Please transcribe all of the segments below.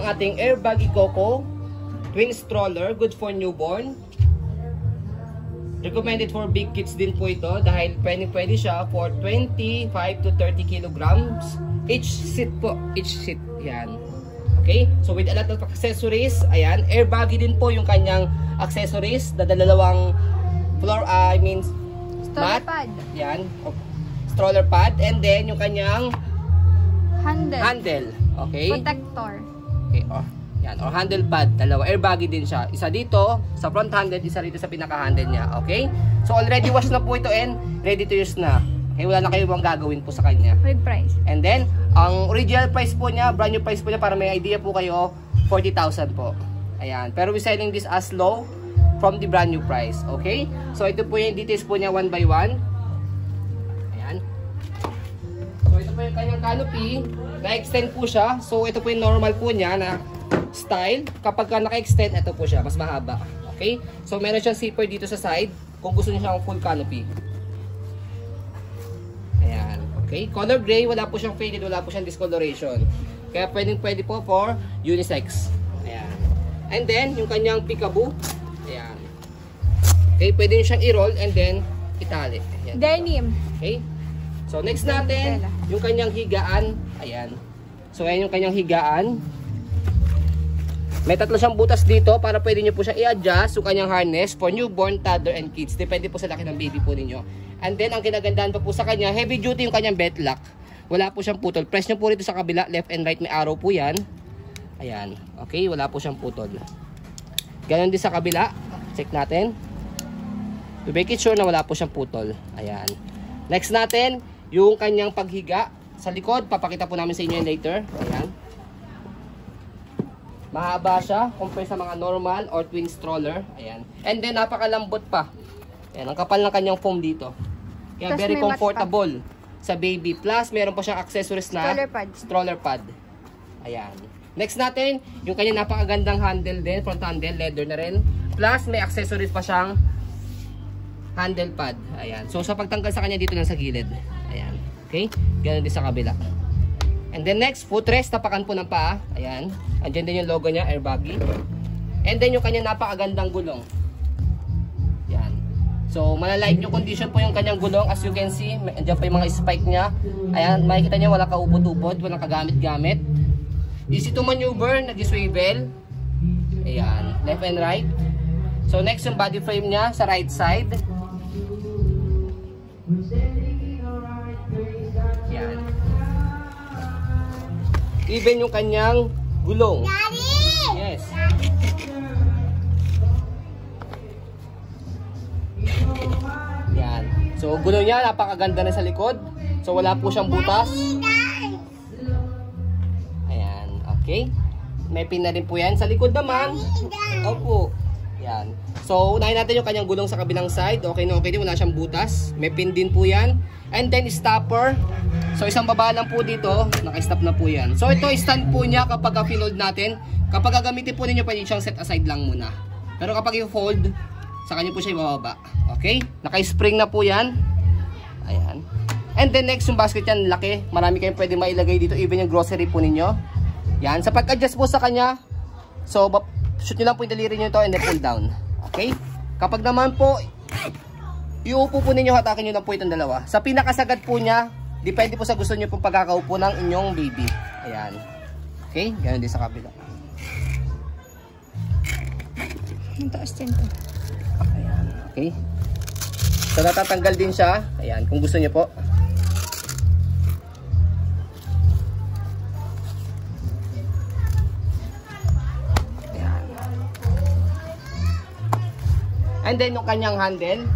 ating Airbag Coco twin stroller, good for newborn. Recommended for big kids din po ito dahil pwede siya for 25 to 30 kilograms each seat po, each seat. Yan. Okay? So with a lot of accessories, ayan, airbaggy din po yung kanyang accessories, dalawang floor, stroller pad. Yan. Stroller pad, and then yung kanyang handle. Okay? Protector. Okay, oh. Yan, or handle pad, dalawa. Airbaggy din siya. Isa dito sa front handle, isa rito sa pinaka-handle niya. Okay? So already washed na po ito and ready to use na. Okay, wala na kayo bang gagawin po sa kanya. With price. And then, ang original price po niya, brand new price po niya, para may idea po kayo, 40,000 po. Ayan. Pero we're selling this as low from the brand new price. Okay? So ito po yung details po niya one by one. Ayan. So ito po yung kanyang canopy. Na-extend po siya. So ito po yung normal po niya na style. Kapag naka-extend, ito po siya, mas mahaba. Okay? So meron siyang zipper dito sa side kung gusto niyo siyang full canopy. Ayan. Okay? Color gray, wala po siyang faded, wala po siyang discoloration. Kaya pwede po for unisex. Ayan. And then, yung kanyang peekaboo. Ayan. Okay? Pwede nyo siyang i-roll and then itali. Ayan. Denim. Okay? So next natin, yung kanyang higaan. Ayan. So ayan yung kanyang higaan. May tatlo siyang butas dito para pwede nyo po siyang i-adjust yung kanyang harness for newborn, toddler, and kids. Depende po sa laki ng baby po ninyo. And then, ang kinagandaan pa po sa kanya, heavy duty yung kanyang belt lock. Wala po siyang putol. Press nyo po rito sa kabila, left and right, may arrow po yan. Ayan. Okay, wala po siyang putol. Ganon din sa kabila. Check natin. To make it sure na wala po siyang putol. Ayan. Next natin, yung kanyang paghiga sa likod. Papakita po namin sa inyo yan later. Ayan. Mahaba siya compare sa mga normal or twin stroller. Ayan. And then napakalambot pa. Ayan, ang kapal ng kanyang foam dito. Kaya plus very comfortable sa baby. Plus meron pa siyang accessories na stroller pad. Ayan. Next natin, yung kanyang napakagandang handle din, front handle, leather na rin. Plus may accessories pa siyang handle pad. Ayan. So sa pagtanggal sa kanya dito lang sa gilid. Ayan. Okay? Ganun din sa kabila. And then next, footrest, tapakan po ng paa. Ayan. Andyan din yung logo niya, airbaggy. And then yung kanyang napakagandang gulong. Yan. So, malalike yung condition po yung kanyang gulong. As you can see, andyan pa yung mga spike niya. Ayan, makikita niya wala kaubod-ubod, walang kagamit-gamit. Easy to maneuver, nag-swivel. Ayan, left and right. So, next yung body frame niya sa right side. Yan. Even yung kanyang gulong. Daddy! Yes. Yan. So, gulong niya, napakaganda na sa likod. So, wala po siyang butas. Ayan. Okay. May pin na rin po yan. Sa likod naman. Opo. Yan. So, unahin natin yung kanyang gulong sa kabilang side. Okay na okay din. Wala siyang butas. May pin din po yan. And then, stopper. So, isang baba lang po dito. Naka-stop na po yan. So, ito stand po niya kapag pinold natin. Kapag gagamitin po ninyo, pwede siyang set aside lang muna. Pero kapag i-fold, sa kanya po siya ibababa. Okay? Naka-spring na po yan. Ayan. And then, next, yung basket yan, laki. Marami kayong pwede mailagay dito. Even yung grocery po ninyo. Yan. Sa pag-adjust po sa kanya, so, shoot nyo lang po yung daliri nyo ito and then pull down. Okay? Kapag naman po, iupo po ninyo, hatakin nyo lang po itong dalawa. Sa pinakasagad po niya, depende po sa gusto nyo pong pagkakaupo ng inyong baby. Ayan. Okay? Ganun din sa kabila. Ang taas din po. Ayan. Okay? So, natatanggal din siya. Ayan. Kung gusto nyo po. Ayan. And then, yung kanyang handle,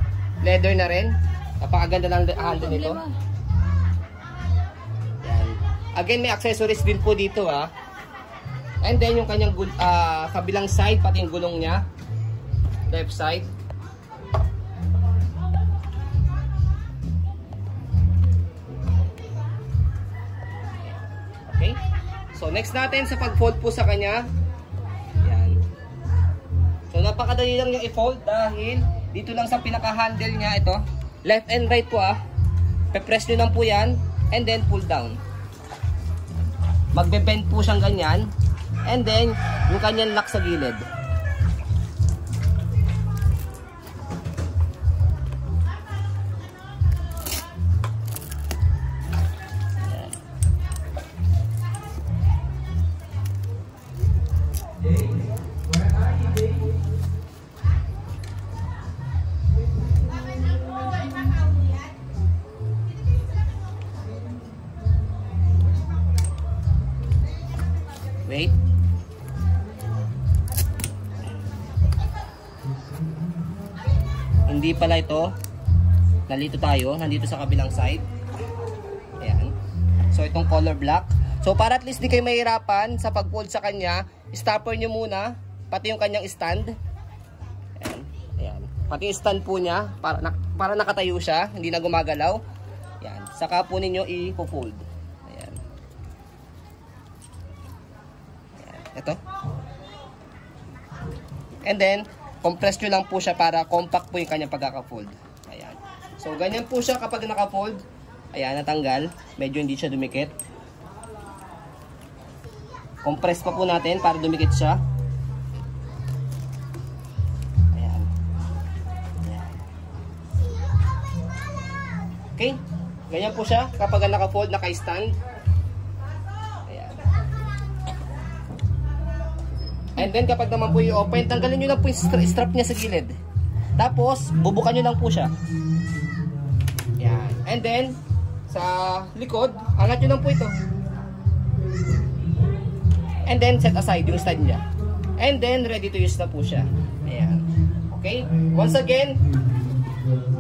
leather na rin. Napakaganda ng handle nito. Ayan. Again, may accessories din po dito, ha. And then, yung kanyang kabilang side, pati yung gulong niya. Left side. Okay. So, next natin sa pag-fold po sa kanya. Yan. So, napakadali lang yung i-fold dahil dito lang sa pinaka-handle niya ito. Left and right po Pe-press nyo lang po yan. And then, pull down. Magbe-bend po siyang ganyan. And then, yung kanyang lock sa gilid. Wait. Hindi pala ito. Nalito tayo. Nandito sa kabilang side. Ayan. So, itong color black. So, para at least di kayo mahirapan sa pag-fold sa kanya, stopper nyo muna. Pati yung kanyang stand. Ayan. Ayan. Pati yung stand po niya. Para nakatayo siya. Hindi na gumagalaw. Ayan. Saka po ninyo i-fold. Ito. And then, compress nyo lang po siya para compact po yung kanyang pagkaka-fold. Ayan. So, ganyan po siya kapag naka-fold. Ayan, natanggal. Medyo hindi siya dumikit. Compress pa po natin para dumikit siya. Ayan. Ayan. Okay. Ganyan po siya kapag naka-fold, naka-stand. And then kapag naman po i-open, tanggalin nyo lang po yung strap niya sa gilid. Tapos, bubukan nyo lang po siya. Yan. And then, sa likod, angat nyo lang po ito. And then, set aside yung stand niya. And then, ready to use na po siya. Ayan. Okay? Once again,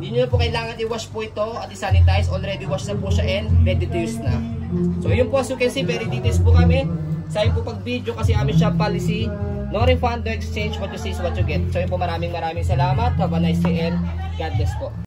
hindi nyo na po kailangan i-wash po ito at i-sanitize. Already wash na po siya and ready to use na. So, yun po as you can see, very details po kami. Sa yun po pag-video kasi amin shop policy, no refund, no exchange, what you see is what you get. So yun po, maraming salamat. Have a nice day and God bless po.